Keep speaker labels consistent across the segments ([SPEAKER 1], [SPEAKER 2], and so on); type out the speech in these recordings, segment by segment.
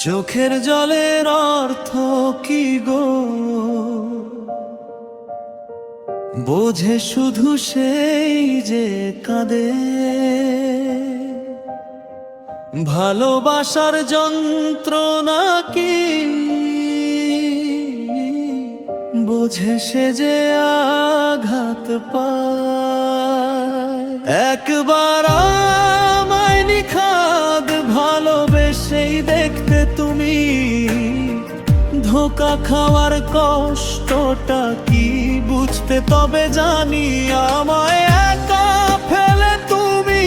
[SPEAKER 1] চোখের জলের অর্থ কি গো, বোঝে শুধু সেই যে কাঁদে। ভালোবাসার যন্ত্রণা কি বোঝে সে যে আঘাত পায়। একবার আমায় নিখাদ ভালোবেসেই দেখতে তুমি, ধোঁকা খাওয়ার কষ্টটা কি বুঝতে তবে জানি। আমায় একা ফেলে তুমি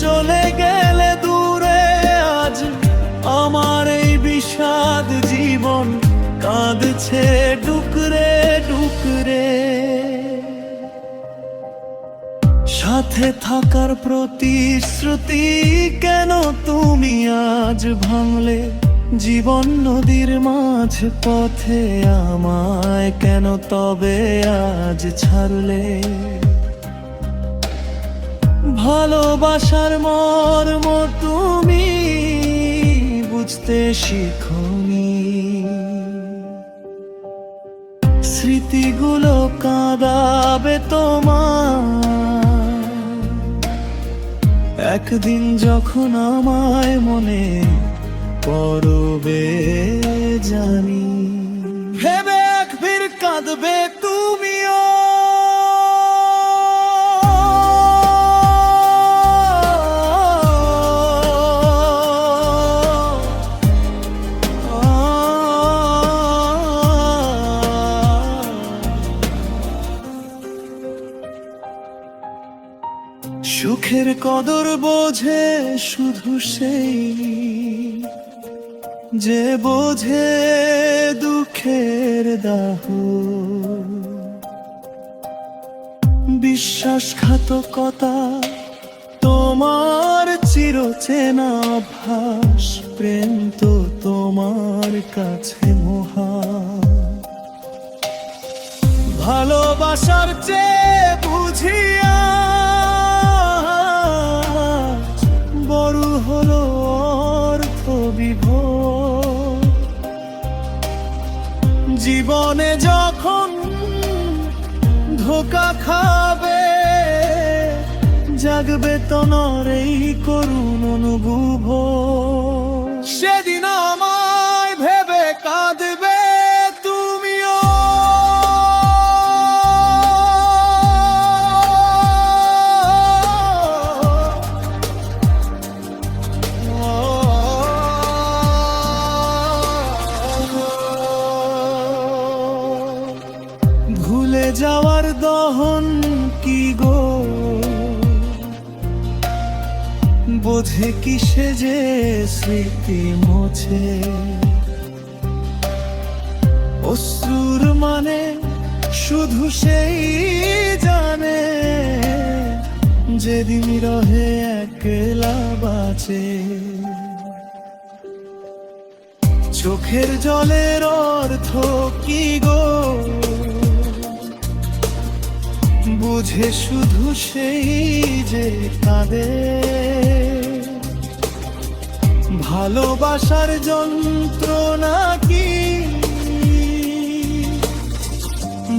[SPEAKER 1] চলে গেলে দূরে, আজ আমার এই বিষাদ জীবন কাঁদছে ডুকরে ডুকরে। সাথে থাকার প্রতিশ্রুতি কেন তুমি আজ ভাঙলে? জীবন নদীর মাঝ পথে আমায় কেন তবে আজ ছাড়লে? ভালোবাসার মর্ম তুমি বুঝতে শিখোনি। স্মৃতিগুলো কাঁদাবে তোমার একদিন যখন আমায় মনে পড়বে জানি। ভেবে একবার কাঁদবে তুমিও, সুখের কদর বোঝে শুধু সেই যে বোঝে দুঃখের দাহ। বিশ্বাসঘাতকতা তোমার চিরচেনা অভ্যাস, প্রেম তো তোমার কাছে মহান। ভালোবাসার চেয়ে বুঝিয়া বড় হলো অর্থ বিভোর। জীবনে যখন ধোঁকা খাবে, জাগবে তোমার এই করুণ অনুভব। সেদিন আমায় ভেবে কাঁদবে তুমিও। ভুলে যাওয়ার দহন কি গো, বোঝে কিসে যে স্মৃতি মোছে। অশ্রুর মানে শুধু সেই জানে, যেদিন রহে একলা বাঁচে। চোখের জলের অর্থ কি গো, বুঝে শুধু সেই যে কাঁদে। ভালোবাসার যন্ত্রণা কি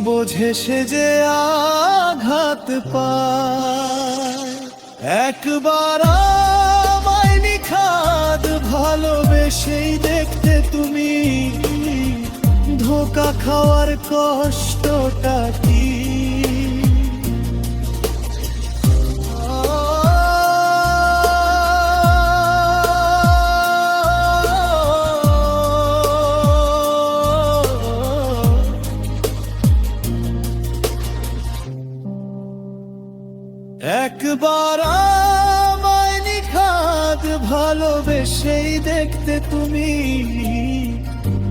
[SPEAKER 1] বোঝে সে যে আঘাত পায়। একবার আমায় নিখাদ ভালোবেসেই দেখতে তুমি, ধোঁকা খাওয়ার কষ্টটা কি একবার আমায় নিখাদ ভালোবেসেই দেখতে তুমি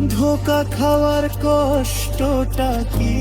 [SPEAKER 1] ধোঁকা খাওয়ার কষ্টটা কি